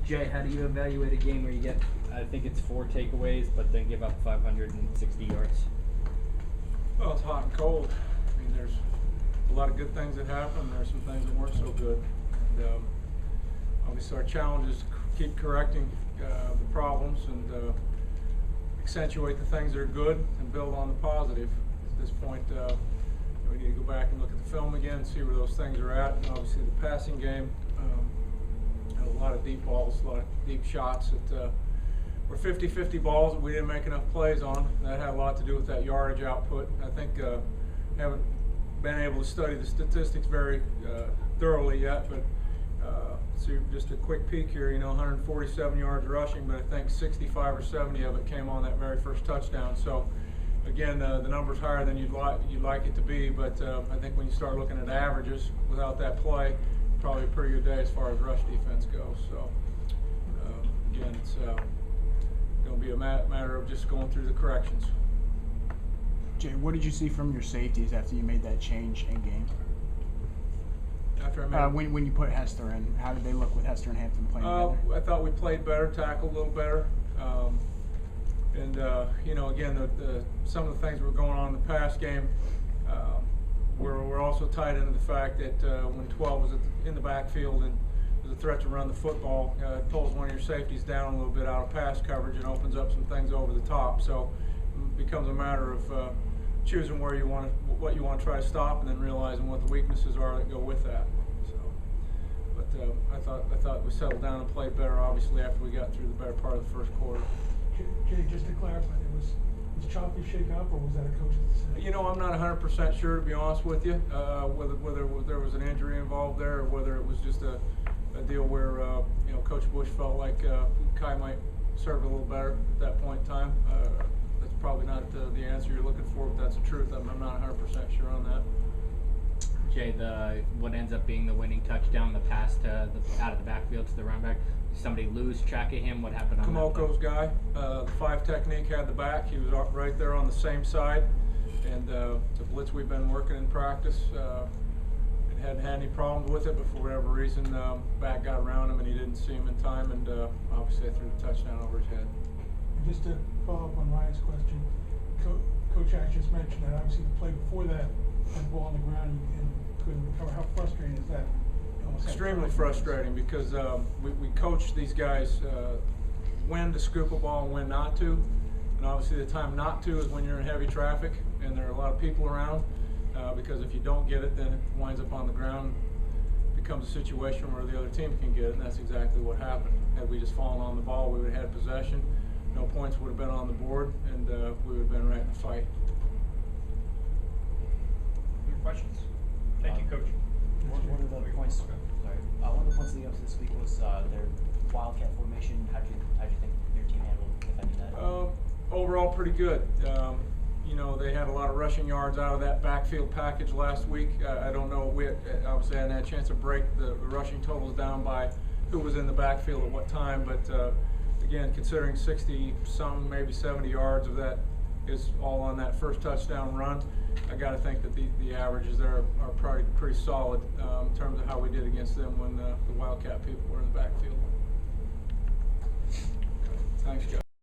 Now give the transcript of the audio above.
Jay, how do you evaluate a game where you get, I think it's 4 takeaways, but then give up 560 yards? Well, it's hot and cold. I mean, there's a lot of good things that happen. There's some things that weren't so good. And obviously our challenge is to keep correcting the problems and accentuate the things that are good and build on the positive. At this point, we need to go back and look at the film again and see where those things are at. And obviously the passing game, had a lot of deep balls, a lot of deep shots that were 50-50 balls that we didn't make enough plays on. That had a lot to do with that yardage output. I think haven't been able to study the statistics very thoroughly yet, but see just a quick peek here. 147 yards rushing, but I think 65 or 70 of it came on that very first touchdown. So again, the number's higher than you'd like it to be, but I think when you start looking at averages without that play, probably a pretty good day as far as rush defense goes. So again, it's going to be a matter of just going through the corrections. Jay, what did you see from your safeties after you made that change in game? After I made when you put Hester in, how did they look with Hester and Hampton playing together? I thought we played better, tackled a little better, and again, some of the things that were going on in the pass game were also tied into the fact that when 12 was in the backfield and there's a threat to run the football, it pulls one of your safeties down a little bit out of pass coverage and opens up some things over the top. So it becomes a matter of choosing what you want to try to stop, and then realizing what the weaknesses are that go with that. So, but I thought we settled down and played better, obviously, after we got through the better part of the first quarter. Jay, just to clarify, was Choppy shaken up, or was that a coach's decision? I'm not 100% sure, to be honest with you, whether there was an injury involved there, or whether it was just a deal where Coach Bush felt like Kai might serve a little better at that point in time. That's probably not the answer you're looking for, but that's the truth. I'm not 100% sure on that. Jay, what ends up being the winning touchdown, the pass to out of the backfield to the running back, did somebody lose track of him? What happened on that play? Kamoko's guy, the 5 technique had the back. He was right there on the same side, and the blitz we've been working in practice, and hadn't had any problems with it, but for whatever reason, back got around him and he didn't see him in time, and obviously I threw the touchdown over his head. And just to follow up on Ryan's question, Coach Ash just mentioned that obviously the play before that, the ball on the ground and couldn't recover. How frustrating is that? Extremely frustrating, because we coach these guys when to scoop a ball and when not to, and obviously the time not to is when you're in heavy traffic and there are a lot of people around, because if you don't get it, then it winds up on the ground. It becomes a situation where the other team can get it, and that's exactly what happened. Had we just fallen on the ball, we would have had possession, no points would have been on the board, and we would have been right in the fight. Any questions? Thank you, Coach. One of the points. One of the points leading up to this week was their wildcat formation. How do you think your team handled defending that? Overall, pretty good. They had a lot of rushing yards out of that backfield package last week. I don't know. We obviously hadn't had a chance to break the rushing totals down by who was in the backfield at what time. But again, considering 60-some, maybe 70 yards of that is all on that first touchdown run, I got to think that the averages there are probably pretty solid in terms of how we did against them when the Wildcat people were in the backfield. Thanks, guys.